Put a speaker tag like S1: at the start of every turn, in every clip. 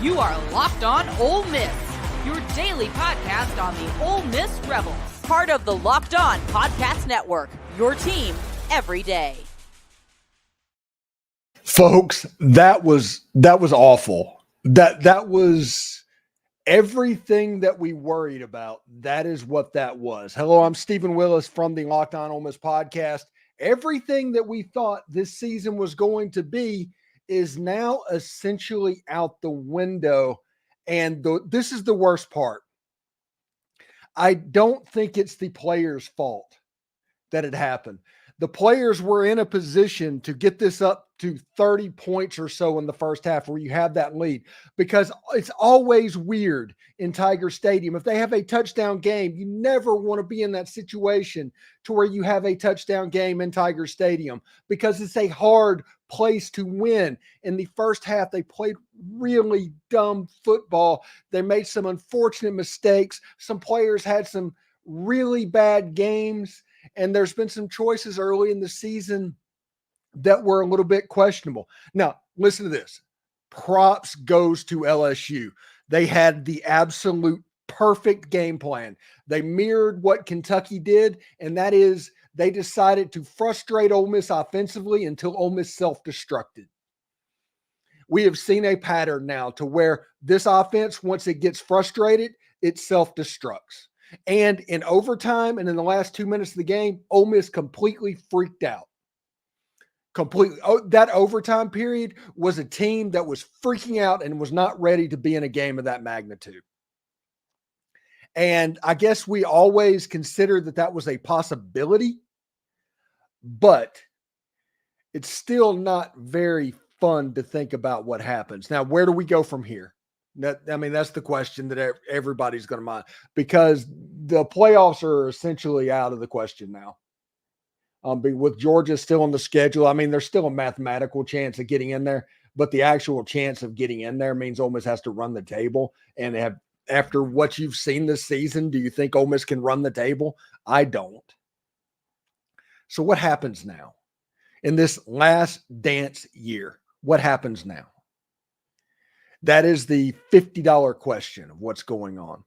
S1: You are Locked On Ole Miss, your daily podcast on the Ole Miss Rebels. Part of the Locked On Podcast Network, your team every day.
S2: Folks, that was awful. That was everything that we worried about. That is what that was. Hello, I'm Steven Willis from the Locked On Ole Miss podcast. Everything that we thought this season was going to be is now essentially out the window. And this is the worst part. I don't think it's the players' fault that it happened. The players were in a position to get this up to 30 points or so in the first half where you have that lead, because it's always weird in Tiger Stadium. If they have a touchdown game, you never want to be in that situation to where you have a touchdown game in Tiger Stadium, because it's a hard place to win. In the first half, they played really dumb football. They made some unfortunate mistakes. Some players had some really bad games. And there's been some choices early in the season that were a little bit questionable. Now, listen to this. Props goes to LSU. They had the absolute perfect game plan. They mirrored what Kentucky did, and that is they decided to frustrate Ole Miss offensively until Ole Miss self-destructed. We have seen a pattern now to where this offense, once it gets frustrated, it self-destructs. And in overtime and in the last 2 minutes of the game, Ole Miss completely freaked out. Completely. That overtime period was a team that was freaking out and was not ready to be in a game of that magnitude. And I guess we always considered that was a possibility, but it's still not very fun to think about what happens. Now, where do we go from here? That's the question that everybody's going to mind, because the playoffs are essentially out of the question now. With Georgia still on the schedule, there's still a mathematical chance of getting in there, but the actual chance of getting in there means Ole Miss has to run the table. And after what you've seen this season, do you think Ole Miss can run the table? I don't. So what happens now in this last dance year? What happens now? That is the $50 question of what's going on.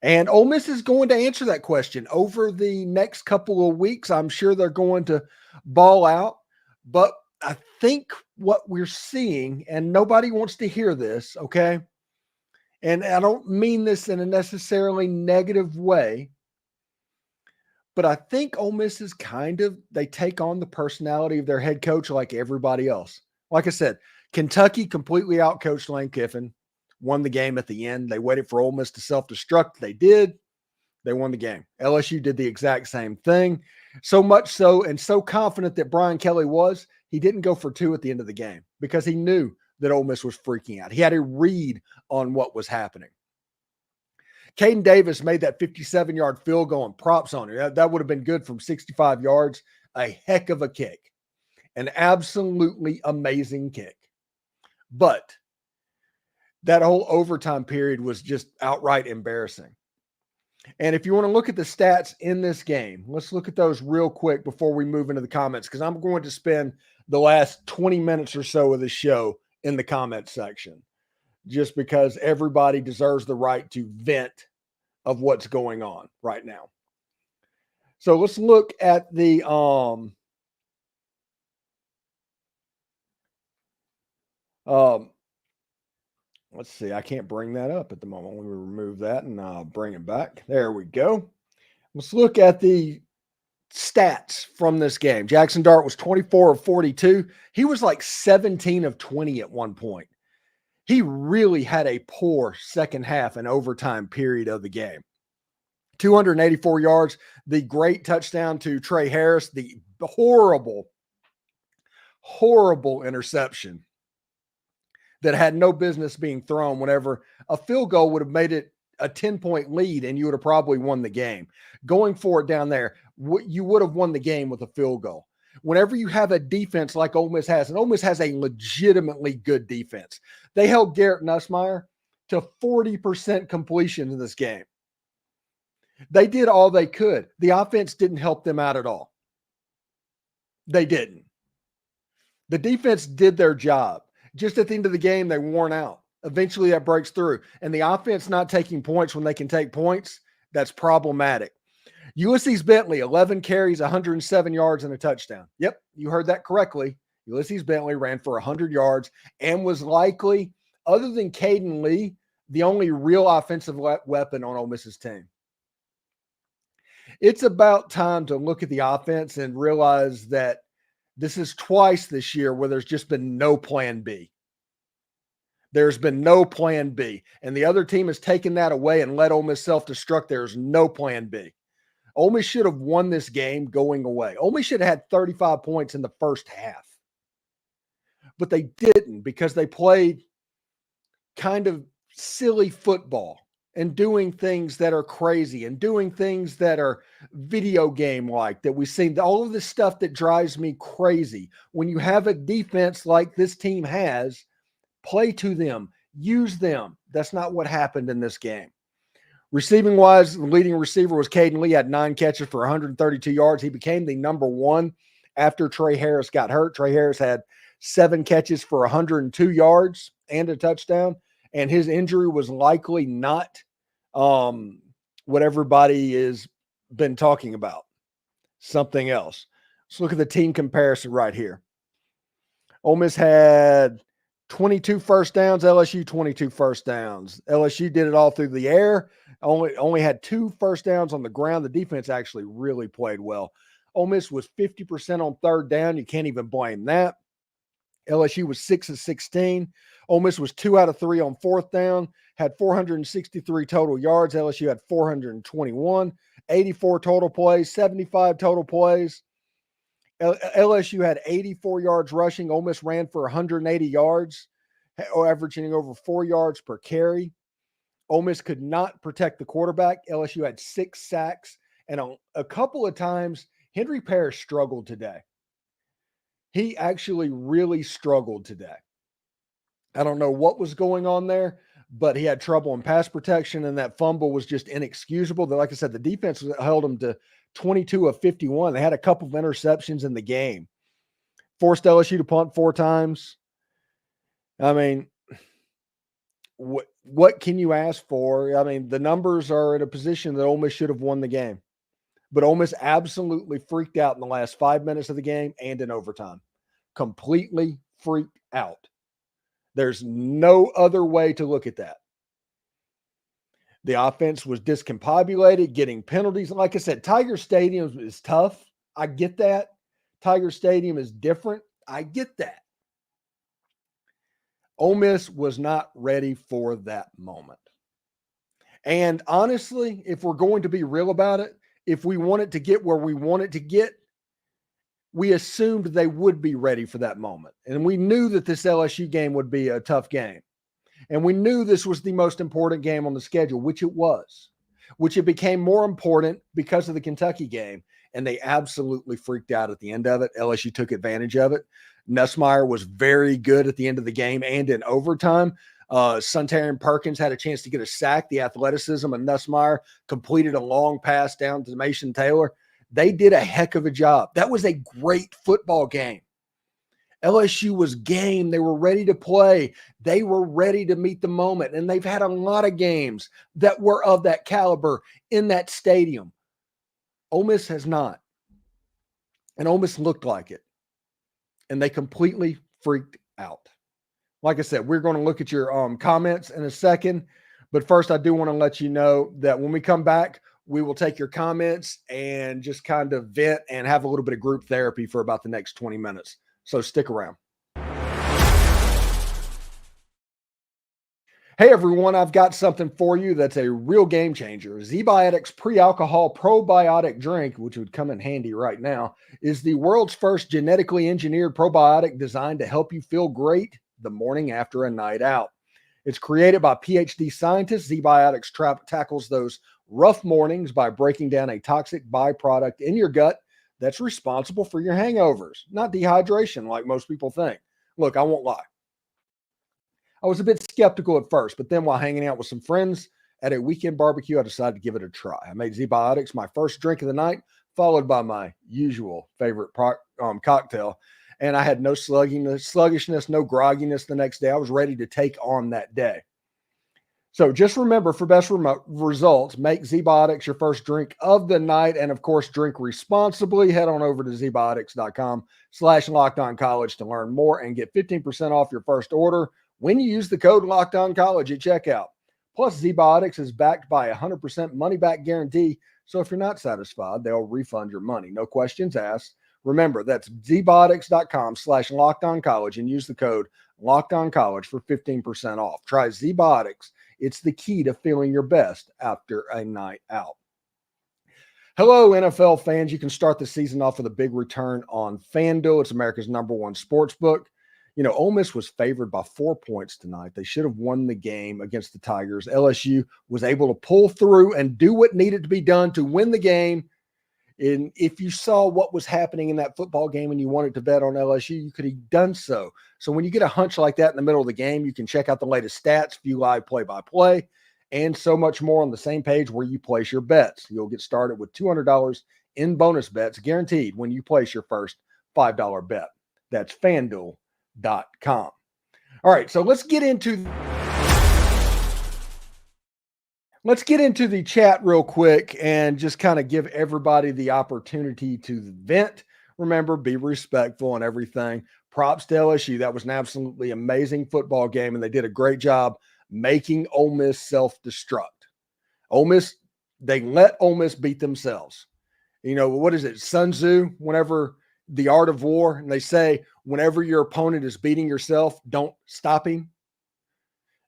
S2: And Ole Miss is going to answer that question over the next couple of weeks. I'm sure they're going to ball out. But I think what we're seeing, and nobody wants to hear this, okay? And I don't mean this in a necessarily negative way, but I think Ole Miss is they take on the personality of their head coach like everybody else. Like I said, Kentucky completely outcoached Lane Kiffin, won the game at the end. They waited for Ole Miss to self-destruct. They did. They won the game. LSU did the exact same thing. So much so, and so confident that Brian Kelly was, he didn't go for two at the end of the game because he knew that Ole Miss was freaking out. He had a read on what was happening. Caden Davis made that 57-yard field goal, and props on it. That would have been good from 65 yards. A heck of a kick. An absolutely amazing kick. But that whole overtime period was just outright embarrassing. And if you want to look at the stats in this game, let's look at those real quick before we move into the comments, because I'm going to spend the last 20 minutes or so of the show in the comments section, just because everybody deserves the right to vent of what's going on right now. So let's look at the let's see. I can't bring that up at the moment. Let me remove that and bring it back. There we go. Let's look at the stats from this game. Jackson Dart was 24 of 42. He was like 17 of 20 at one point. He really had a poor second half and overtime period of the game. 284 yards, the great touchdown to Trey Harris, the horrible interception that had no business being thrown whenever a field goal would have made it a 10-point lead and you would have probably won the game. Going for it down there, you would have won the game with a field goal. Whenever you have a defense like Ole Miss has, and Ole Miss has a legitimately good defense, they held Garrett Nussmeier to 40% completion in this game. They did all they could. The offense didn't help them out at all. They didn't. The defense did their job. Just at the end of the game, they worn out. Eventually that breaks through. And the offense not taking points when they can take points, that's problematic. Ulysses Bentley, 11 carries, 107 yards, and a touchdown. Yep, you heard that correctly. Ulysses Bentley ran for 100 yards and was likely, other than Caden Lee, the only real offensive weapon on Ole Miss's team. It's about time to look at the offense and realize that this is twice this year where there's just been no plan B. There's been no plan B. And the other team has taken that away and let Ole Miss self-destruct. There's no plan B. Ole Miss should have won this game going away. Ole Miss should have had 35 points in the first half. But they didn't because they played kind of silly football and doing things that are crazy and doing things that are video game-like that we've seen. All of this stuff that drives me crazy. When you have a defense like this team has, play to them, use them. That's not what happened in this game. Receiving wise, the leading receiver was Caden Lee, had 9 catches for 132 yards. He became the number one after Trey Harris got hurt. Trey Harris had 7 catches for 102 yards and a touchdown. And his injury was likely not what everybody has been talking about. Something else. Let's look at the team comparison right here. Ole Miss had 22 first downs, LSU 22 first downs. LSU did it all through the air. Only had 2 first downs on the ground. The defense actually really played well. Ole Miss was 50% on third down. You can't even blame that. LSU was 6 of 16. Ole Miss was 2 out of 3 on fourth down, had 463 total yards. LSU had 421, 84 total plays, 75 total plays. LSU had 84 yards rushing. Ole Miss ran for 180 yards, averaging over 4 yards per carry. Ole Miss could not protect the quarterback. LSU had 6 sacks, and a couple of times, Henry Parrish struggled today. He actually really struggled today. I don't know what was going on there, but he had trouble in pass protection, and that fumble was just inexcusable. Like I said, the defense held him to 22 of 51. They had a couple of interceptions in the game. Forced LSU to punt 4 times. I mean, what can you ask for? I mean, the numbers are in a position that Ole Miss should have won the game. But Ole Miss absolutely freaked out in the last 5 minutes of the game and in overtime. Completely freaked out. There's no other way to look at that. The offense was discombobulated, getting penalties. Like I said, Tiger Stadium is tough. I get that. Tiger Stadium is different. I get that. Ole Miss was not ready for that moment. And honestly, if we're going to be real about it, if we want it to get where we want it to get, we assumed they would be ready for that moment. And we knew that this LSU game would be a tough game. And we knew this was the most important game on the schedule, which it was, which it became more important because of the Kentucky game. And they absolutely freaked out at the end of it. LSU took advantage of it. Nussmeier was very good at the end of the game and in overtime. Suntarian Perkins had a chance to get a sack. The athleticism of Nussmeier completed a long pass down to Mason Taylor. They did a heck of a job. That was a great football game. LSU was game. They were ready to play. They were ready to meet the moment. And they've had a lot of games that were of that caliber in that stadium. Ole Miss has not. And Ole Miss looked like it. And they completely freaked out. Like I said, we're going to look at your comments in a second. But first, I do want to let you know that when we come back, we will take your comments and just kind of vent and have a little bit of group therapy for about the next 20 minutes. So stick around. Hey, everyone, I've got something for you that's a real game changer. ZBiotics pre-alcohol probiotic drink, which would come in handy right now, is the world's first genetically engineered probiotic designed to help you feel great the morning after a night out. It's created by PhD scientists. ZBiotics tackles those rough mornings by breaking down a toxic byproduct in your gut that's responsible for your hangovers, not dehydration like most people think. Look, I won't lie. I was a bit skeptical at first, but then while hanging out with some friends at a weekend barbecue, I decided to give it a try. I made ZBiotics my first drink of the night, followed by my usual favorite cocktail. and I had no sluggishness, no grogginess the next day. I was ready to take on that day. So just remember, for best results, make ZBiotics your first drink of the night. And of course, drink responsibly. Head on over to zbiotics.com/LockedOnCollege to learn more and get 15% off your first order when you use the code LockedOnCollege at checkout. Plus, ZBiotics is backed by a 100% money-back guarantee. So if you're not satisfied, they'll refund your money. No questions asked. Remember, that's zbiotics.com/LockedOnCollege and use the code LockedOnCollege for 15% off. Try ZBiotics. It's the key to feeling your best after a night out. Hello, NFL fans. You can start the season off with a big return on FanDuel. It's America's #1 sports book. You know, Ole Miss was favored by 4 points tonight. They should have won the game against the Tigers. LSU was able to pull through and do what needed to be done to win the game. And if you saw what was happening in that football game and you wanted to bet on LSU, you could have done so. So when you get a hunch like that in the middle of the game, you can check out the latest stats, view live play-by-play, and so much more on the same page where you place your bets. You'll get started with $200 in bonus bets guaranteed when you place your first $5 bet. That's FanDuel.com. All right, so let's get into the chat real quick and just kind of give everybody the opportunity to vent. Remember, be respectful and everything. Props to LSU. That was an absolutely amazing football game, and they did a great job making Ole Miss self-destruct. Ole Miss, they let Ole Miss beat themselves. You know, what is it? Sun Tzu, whenever the art of war, and they say, whenever your opponent is beating yourself, don't stop him.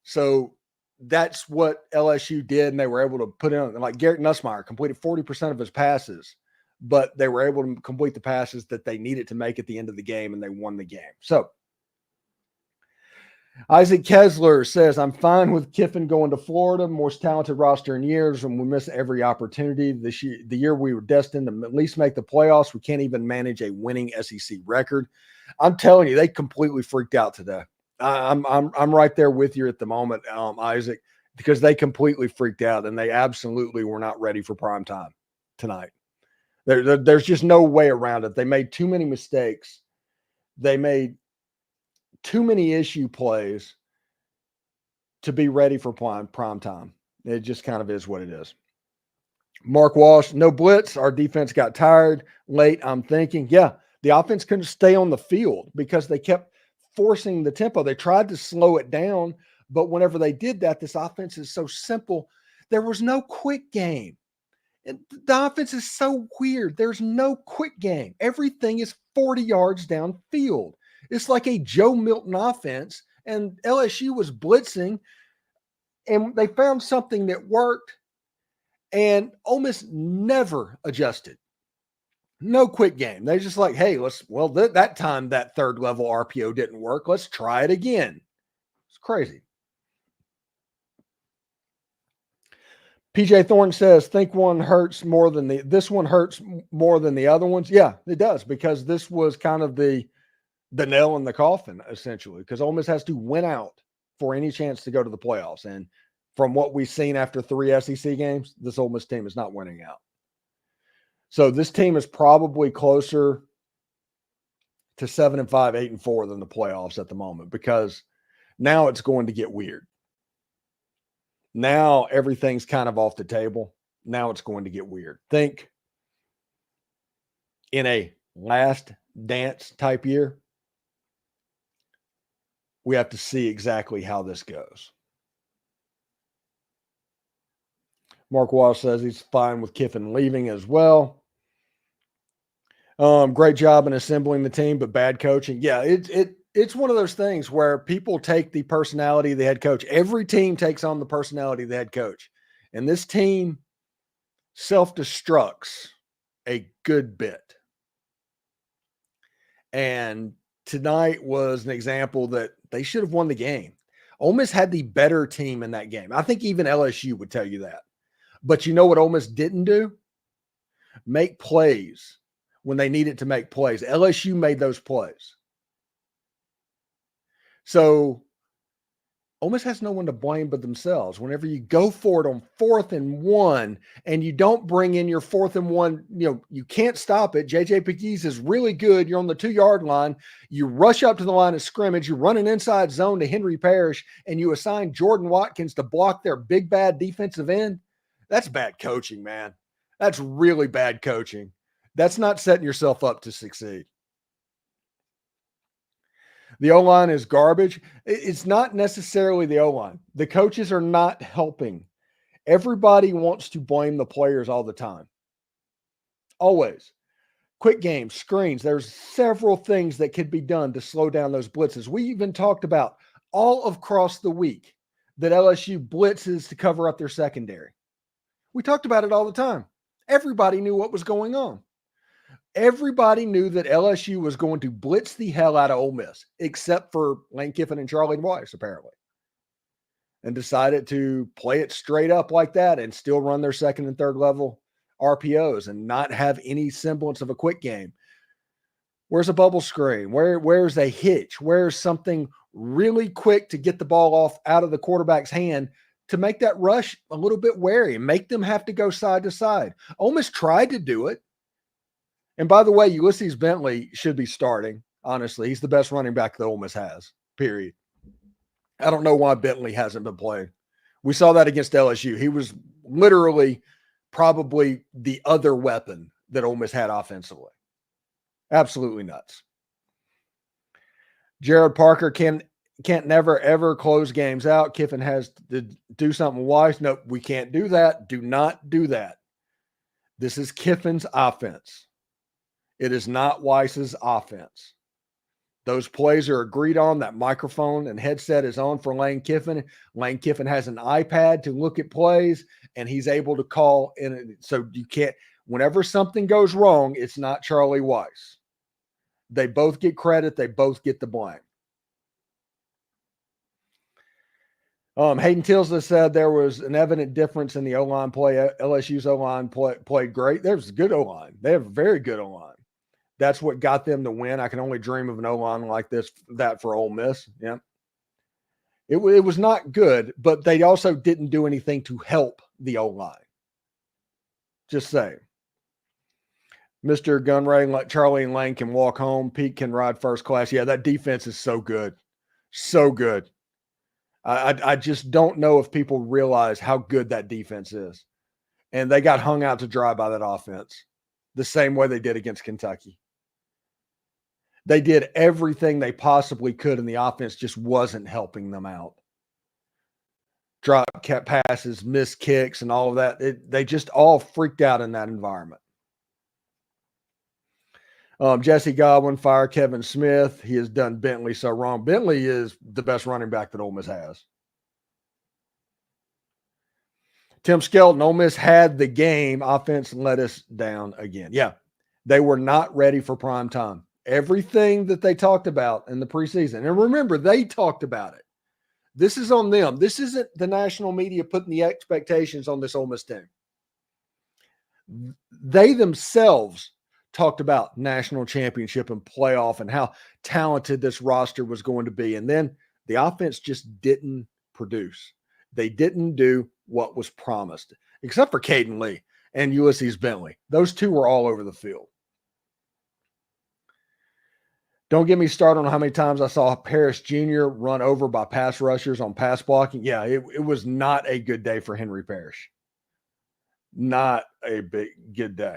S2: So that's what LSU did, and they were able to put in, like Garrett Nussmeier completed 40% of his passes, but they were able to complete the passes that they needed to make at the end of the game, and they won the game. So Isaac Kessler says, I'm fine with Kiffin going to Florida, most talented roster in years, and we miss every opportunity. This year, the year we were destined to at least make the playoffs, we can't even manage a winning SEC record. I'm telling you, they completely freaked out today. I'm right there with you at the moment, Isaac, because they completely freaked out, and they absolutely were not ready for prime time tonight. There's just no way around it. They made too many mistakes. They made too many issue plays to be ready for prime time. It just kind of is what it is. Mark Walsh, no blitz. Our defense got tired late. I'm thinking, yeah, the offense couldn't stay on the field because they kept forcing the tempo. They tried to slow it down, but whenever they did that, this offense is so simple. There was no quick game. And the offense is so weird. There's no quick game. Everything is 40 yards downfield. It's like a Joe Milton offense, and LSU was blitzing, and they found something that worked, and Ole Miss never adjusted. No quick game. They're just like, hey, that time that third level RPO didn't work. Let's try it again. It's crazy. PJ Thorne says, think this one hurts more than the other ones. Yeah, it does, because this was kind of the nail in the coffin, essentially, because Ole Miss has to win out for any chance to go to the playoffs. And from what we've seen after 3 SEC games, this Ole Miss team is not winning out. So this team is probably closer to 7-5, 8-4 than the playoffs at the moment, because now it's going to get weird. Now everything's kind of off the table. Now it's going to get weird. Think in a last dance type year, we have to see exactly how this goes. Mark Walsh says he's fine with Kiffin leaving as well. Great job in assembling the team, but bad coaching. Yeah, it's one of those things where people take the personality of the head coach. Every team takes on the personality of the head coach. And this team self-destructs a good bit. And tonight was an example that they should have won the game. Ole Miss had the better team in that game. I think even LSU would tell you that. But you know what Ole Miss didn't do? Make plays when they needed to make plays. LSU made those plays. So Ole Miss has no one to blame but themselves. Whenever you go for it on 4th and 1 and you don't bring in your 4th and 1, you can't stop it. JJ Pegues is really good. You're on the 2-yard line. You rush up to the line of scrimmage. You run an inside zone to Henry Parrish, and you assign Jordan Watkins to block their big, bad defensive end. That's bad coaching, man. That's really bad coaching. That's not setting yourself up to succeed. The O-line is garbage. It's not necessarily the O-line. The coaches are not helping. Everybody wants to blame the players all the time. Always. Quick games, screens. There's several things that could be done to slow down those blitzes. We even talked about all across the week that LSU blitzes to cover up their secondary. We talked about it all the time. Everybody knew what was going on. Everybody knew that LSU was going to blitz the hell out of Ole Miss, except for Lane Kiffin and Charlie Weiss, apparently, and decided to play it straight up like that and still run their second and third level RPOs and not have any semblance of a quick game. Where's a bubble screen? Where's a hitch? Where's something really quick to get the ball off out of the quarterback's hand to make that rush a little bit wary and make them have to go side to side? Ole Miss tried to do it. And by the way, Ulysses Bentley should be starting. Honestly, he's the best running back that Ole Miss has, period. I don't know why Bentley hasn't been playing. We saw that against LSU. He was literally probably the other weapon that Ole Miss had offensively. Absolutely nuts. Jared Parker can't never, ever close games out. Kiffin has to do something wise. No, we can't do that. Do not do that. This is Kiffin's offense. It is not Weiss's offense. Those plays are agreed on. That microphone and headset is on for Lane Kiffin. Lane Kiffin has an iPad to look at plays, and he's able to call in. So you can't, whenever something goes wrong, it's not Charlie Weiss. They both get credit. They both get the blame. Hayden Tilsley said there was an evident difference in the O-line play. LSU's O-line played great. There's a good O-line. They have a very good O-line. That's what got them to win. I can only dream of an O-line like that for Ole Miss. Yeah. It was not good, but they also didn't do anything to help the O-line. Just saying. Mr. Gunray, like Charlie and Lane can walk home. Pete can ride first class. Yeah, that defense is so good. So good. I just don't know if people realize how good that defense is. And they got hung out to dry by that offense the same way they did against Kentucky. They did everything they possibly could, and the offense just wasn't helping them out. Drop passes, missed kicks, and all of that. They just all freaked out in that environment. Jesse Godwin, fire Kevin Smith. He has done Bentley so wrong. Bentley is the best running back that Ole Miss has. Tim Skelton, Ole Miss had the game. Offense let us down again. Yeah, they were not ready for prime time. Everything that they talked about in the preseason. And remember, they talked about it. This is on them. This isn't the national media putting the expectations on this Ole Miss team. They themselves talked about national championship and playoff and how talented this roster was going to be. And then the offense just didn't produce. They didn't do what was promised, except for Caden Lee and Ulysses Bentley. Those two were all over the field. Don't get me started on how many times I saw Parrish Jr. run over by pass rushers on pass blocking. Yeah, it was not a good day for Henry Parrish. Not a good day.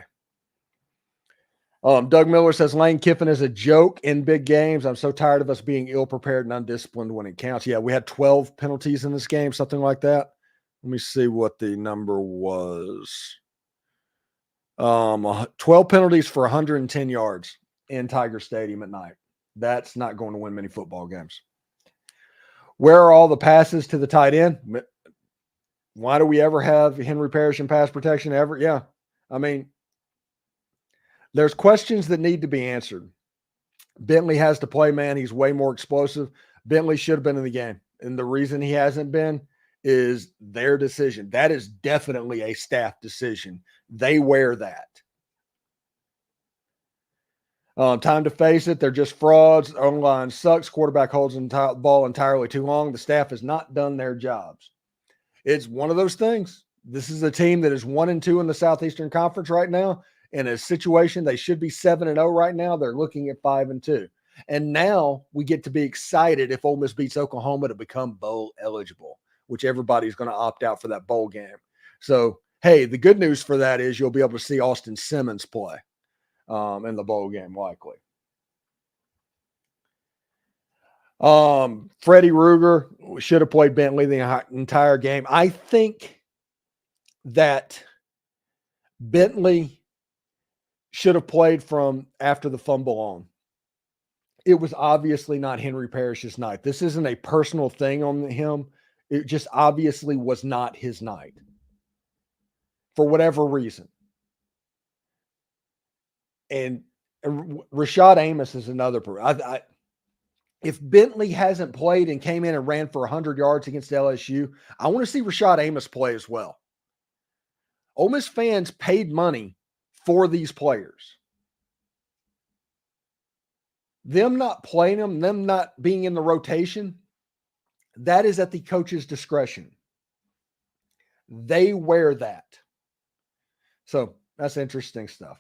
S2: Doug Miller says Lane Kiffin is a joke in big games. I'm so tired of us being ill-prepared and undisciplined when it counts. Yeah, we had 12 penalties in this game, something like that. Let me see what the number was. 12 penalties for 110 yards in Tiger Stadium at night. That's not going to win many football games. Where are all the passes to the tight end? Why do we ever have Henry Parrish in pass protection ever? Yeah. I mean, there's questions that need to be answered. Bentley has to play, man. He's way more explosive. Bentley should have been in the game. And the reason he hasn't been is their decision. That is definitely a staff decision. They wear that. Time to face it. They're just frauds. O-line sucks. Quarterback holds the ball entirely too long. The staff has not done their jobs. It's one of those things. This is a team that is 1-2 in the Southeastern Conference right now. In a situation they should be 7-0 right now, they're looking at 5-2. And now we get to be excited if Ole Miss beats Oklahoma to become bowl eligible, which everybody's going to opt out for that bowl game. So, hey, the good news for that is you'll be able to see Austin Simmons play in the bowl game, likely. Freddie Ruger should have played Bentley the entire game. I think that Bentley should have played from after the fumble on. It was obviously not Henry Parrish's night. This isn't a personal thing on him. It just obviously was not his night for whatever reason. And Rashad Amos is another. If Bentley hasn't played and came in and ran for 100 yards against LSU, I want to see Rashad Amos play as well. Ole Miss fans paid money for these players. Them not playing them not being in the rotation, that is at the coach's discretion. They wear that. So that's interesting stuff.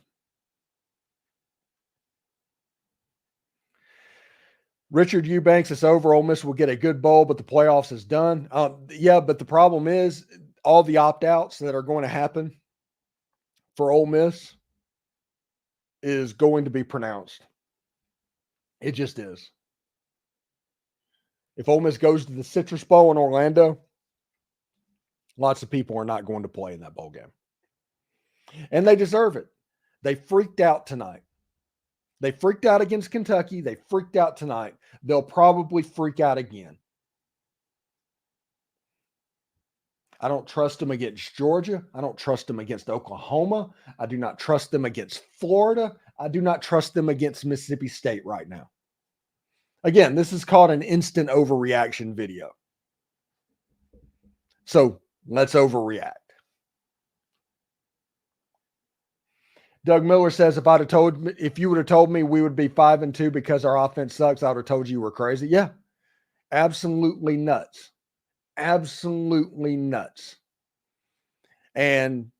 S2: Richard Eubanks, it's over. Ole Miss will get a good bowl, but the playoffs is done. Yeah, but the problem is all the opt-outs that are going to happen for Ole Miss is going to be pronounced. It just is. If Ole Miss goes to the Citrus Bowl in Orlando, lots of people are not going to play in that bowl game. And they deserve it. They freaked out tonight. They freaked out against Kentucky. They freaked out tonight. They'll probably freak out again. I don't trust them against Georgia. I don't trust them against Oklahoma. I do not trust them against Florida. I do not trust them against Mississippi State right now. Again, this is called an instant overreaction video. So let's overreact. Doug Miller says, if you would have told me we would be 5-2 because our offense sucks, I would have told you were crazy. Yeah, absolutely nuts. Absolutely nuts. And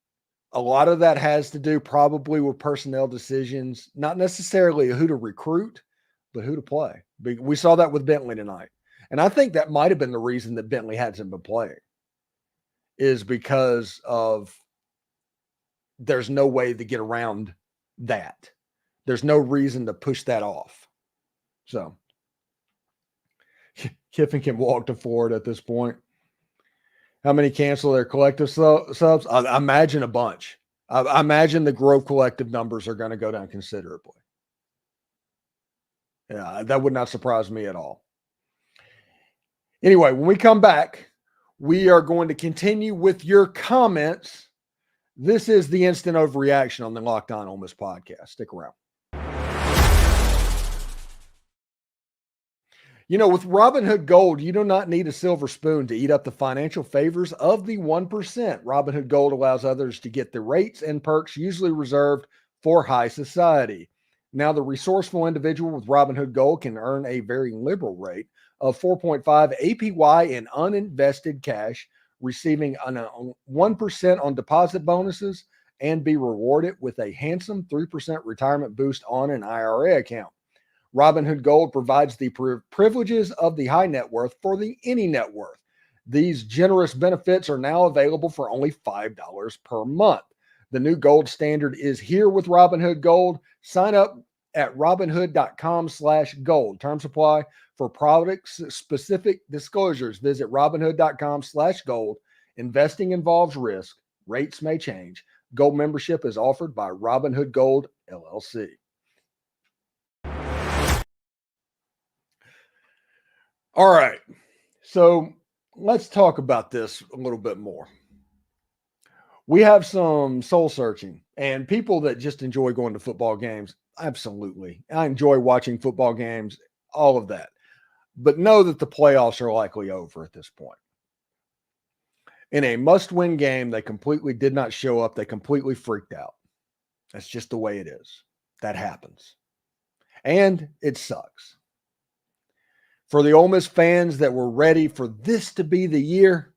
S2: a lot of that has to do probably with personnel decisions, not necessarily who to recruit, but who to play. We saw that with Bentley tonight. And I think that might have been the reason that Bentley hasn't been playing, is because of there's no way to get around that. There's no reason to push that off. So Kiffin can walk to Florida at this point. How many cancel their collective subs? I imagine a bunch. I imagine the Grove collective numbers are going to go down considerably. Yeah, that would not surprise me at all. Anyway, when we come back, we are going to continue with your comments. This is the instant overreaction on the Locked On Ole Miss podcast. Stick around. You know, with Robinhood Gold, you do not need a silver spoon to eat up the financial favors of the 1%. Robinhood Gold allows others to get the rates and perks usually reserved for high society. Now, the resourceful individual with Robinhood Gold can earn a very liberal rate of 4.5 APY in uninvested cash, receiving a 1% on deposit bonuses, and be rewarded with a handsome 3% retirement boost on an IRA account. Robinhood Gold provides the privileges of the high net worth for the any net worth. These generous benefits are now available for only $5 per month. The new gold standard is here with Robinhood Gold. Sign up at robinhood.com/gold. Terms apply. For product-specific disclosures, visit robinhood.com/gold. Investing involves risk. Rates may change. Gold membership is offered by Robinhood Gold, LLC. All right. So let's talk about this a little bit more. We have some soul searching and people that just enjoy going to football games. Absolutely. I enjoy watching football games, all of that. But know that the playoffs are likely over at this point. In a must-win game, they completely did not show up. They completely freaked out. That's just the way it is. That happens. And it sucks. For the Ole Miss fans that were ready for this to be the year,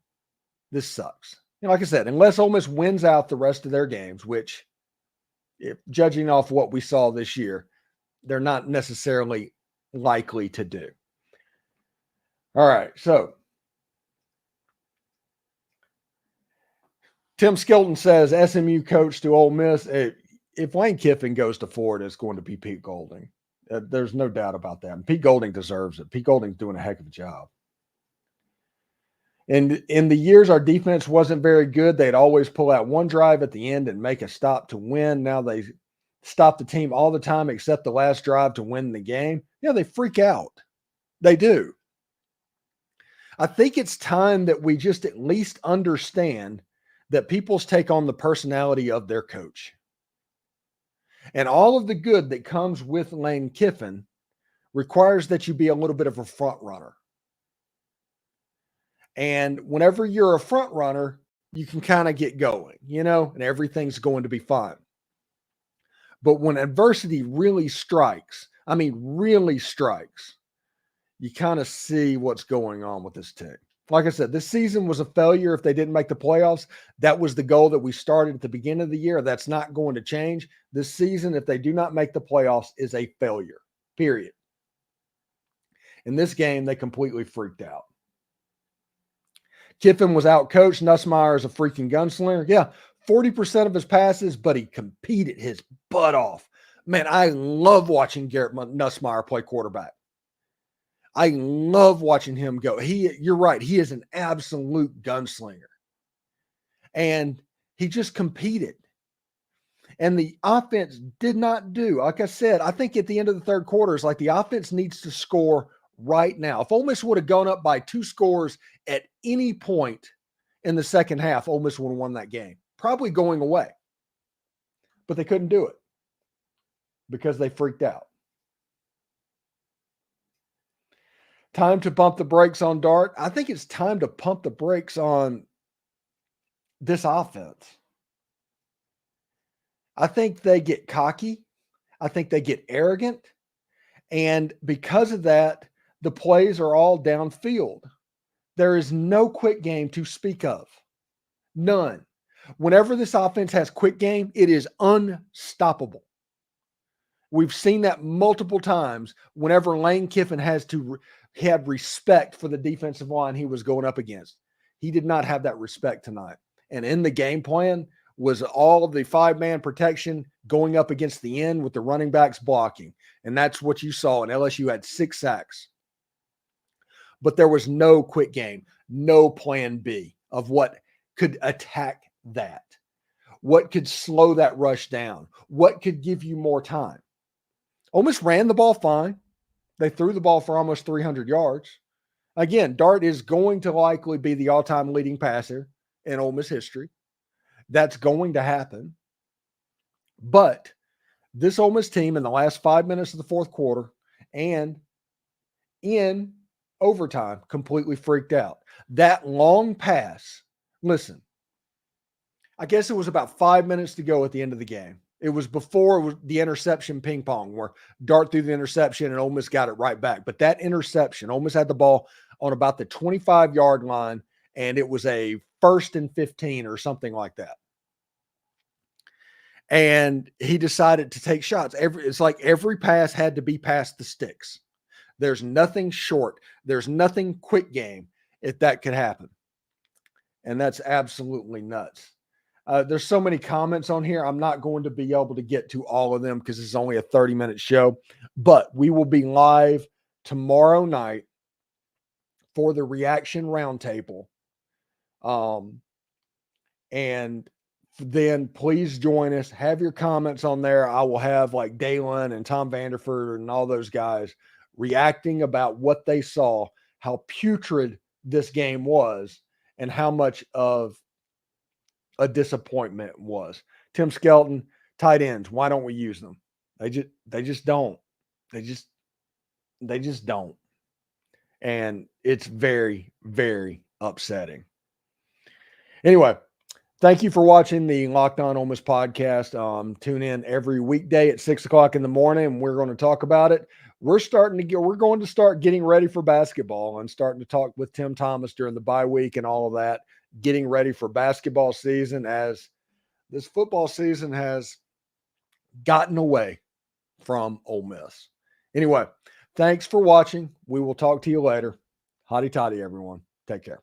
S2: this sucks. And like I said, unless Ole Miss wins out the rest of their games, which, if judging off what we saw this year, they're not necessarily likely to do. All right, so Tim Skelton says SMU coach to Ole Miss. If Lane Kiffin goes to Florida, it's going to be Pete Golding. There's no doubt about that. And Pete Golding deserves it. Pete Golding's doing a heck of a job. And in the years our defense wasn't very good, they'd always pull out one drive at the end and make a stop to win. Now they stop the team all the time except the last drive to win the game. Yeah, they freak out. They do. I think it's time that we just at least understand that people's take on the personality of their coach. And all of the good that comes with Lane Kiffin requires that you be a little bit of a front runner. And whenever you're a front runner, you can kind of get going, and everything's going to be fine. But when adversity really strikes, you kind of see what's going on with this team. Like I said, this season was a failure if they didn't make the playoffs. That was the goal that we started at the beginning of the year. That's not going to change. This season, if they do not make the playoffs, is a failure, period. In this game, they completely freaked out. Kiffin was out-coached. Nussmeier is a freaking gunslinger. Yeah, 40% of his passes, but he competed his butt off. Man, I love watching Garrett Nussmeier play quarterback. I love watching him go. You're right. He is an absolute gunslinger. And he just competed. And the offense did not do. Like I said, I think at the end of the third quarter, it's like the offense needs to score right now. If Ole Miss would have gone up by 2 scores at any point in the second half, Ole Miss would have won that game. Probably going away. But they couldn't do it because they freaked out. Time to pump the brakes on Dart. I think it's time to pump the brakes on this offense. I think they get cocky. I think they get arrogant. And because of that, the plays are all downfield. There is no quick game to speak of. None. Whenever this offense has quick game, it is unstoppable. We've seen that multiple times whenever Lane Kiffin had respect for the defensive line he was going up against. He did not have that respect tonight. And in the game plan was all of the 5-man protection going up against the end with the running backs blocking. And that's what you saw. And LSU had 6 sacks. But there was no quick game, no plan B of what could attack that, what could slow that rush down, what could give you more time. Ole Miss ran the ball fine. They threw the ball for almost 300 yards. Again, Dart is going to likely be the all-time leading passer in Ole Miss history. That's going to happen. But this Ole Miss team in the last 5 minutes of the fourth quarter and in overtime completely freaked out. That long pass, listen, I guess it was about 5 minutes to go at the end of the game. It was before the interception ping pong where Dart threw the interception and Ole Miss got it right back. But that interception, Ole Miss had the ball on about the 25-yard line, and it was a 1st and 15 or something like that. And he decided to take shots. It's like every pass had to be past the sticks. There's nothing short. There's nothing quick game if that could happen. And that's absolutely nuts. There's so many comments on here. I'm not going to be able to get to all of them because it's only a 30-minute show. But we will be live tomorrow night for the reaction roundtable. And then please join us. Have your comments on there. I will have like Dalen and Tom Vanderford and all those guys reacting about what they saw, how putrid this game was, and how much of a disappointment it was. Tim Skelton, tight ends, why don't we use them? They just don't. They just don't. And it's very, very upsetting. Anyway, Thank you for watching the Locked On Ole Miss podcast. Tune in every weekday at 6 o'clock in the morning, and we're going to talk about it. We're going to start getting ready for basketball and starting to talk with Tim Thomas during the bye week and all of that, getting ready for basketball season as this football season has gotten away from Ole Miss. Anyway, thanks for watching. We will talk to you later. Hotty toddy, everyone. Take care.